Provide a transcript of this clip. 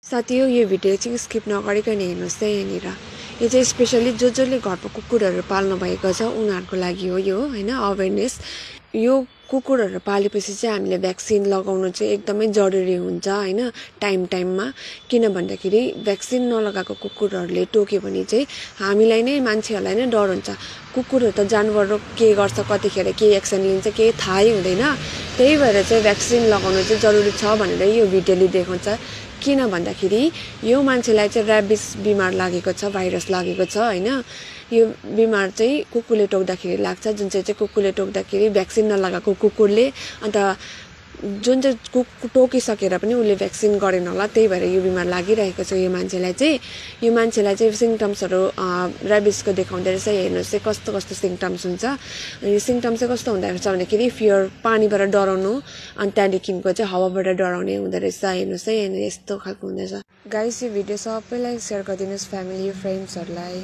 साथीहरु यो भिडियो चाहिँ स्किप नगरिकन हेर्नुस् है यहाँनिर। यो चाहिँ स्पेशली जसले घरमा कुकुरहरु पाल्नु भएको छ उनीहरुको लागि हो यो हैन अवेयरनेस। यो कुकुरहरु पालेपछि चाहिँ हामीले भ्याक्सिन लगाउनु चाहिँ एकदमै जरुरी हुन्छ हैन टाइममा। किन भन्दाखेरि भ्याक्सिन नलगाएको कुकुरहरुले टोक्यो भने चाहिँ हामीलाई नै मान्छेहरुलाई नै डर हुन्छ। कुकुरहरु त जानवर हो, के गर्छ कतिखेर के एक्सन लिन्छ केही थाहै हुँदैन। त्यही भएर चाहिँ भ्याक्सिन लगाउनु चाहिँ जरुरी छ भनेर यो भिडियोले देखाउँछ। किन भन्दाखेरि यो मान्छेलाई चाहिँ र्याबिस बिमार लागेको छ, भाइरस लागेको छ हैन। यो बिमार चाहिँ कुकुरले टोक्दाखेरि लाग्छ, जुन चाहिँ कुकुरले टोक्दाखेरि भ्याक्सिन नलगाएको कुकुरले अन्त जुन चाहिँ कुकुर टोकिसकेर पनि उले भ्याक्सिन गरेन होला, त्यही भएर यो बिमार लागिरहेको छ यो मान्छेलाई चाहिँ। यो मान्छेलाई चाहिँ सिम्पटम्सहरु र्याबिसको देखाउँदै रहेछ। हेर्नुस् चाहिँ कस्तो कस्तो सिम्पटम्स हुन्छ। यो सिम्पटम्स चाहिँ कस्तो हुँदो रहेछ भन्दाखेरि फियर, पानीबाट डराउनु, अनि त्यहाँदेखिको चाहिँ हावाबाट डराउने हुँदो रहेछ। हेर्नुस् है यस्तो खालको हुँदैछ। गाइस यो भिडियो सबैलाई शेयर गरिदिनुस्, फ्यामिली फ्रेन्ड्सहरुलाई।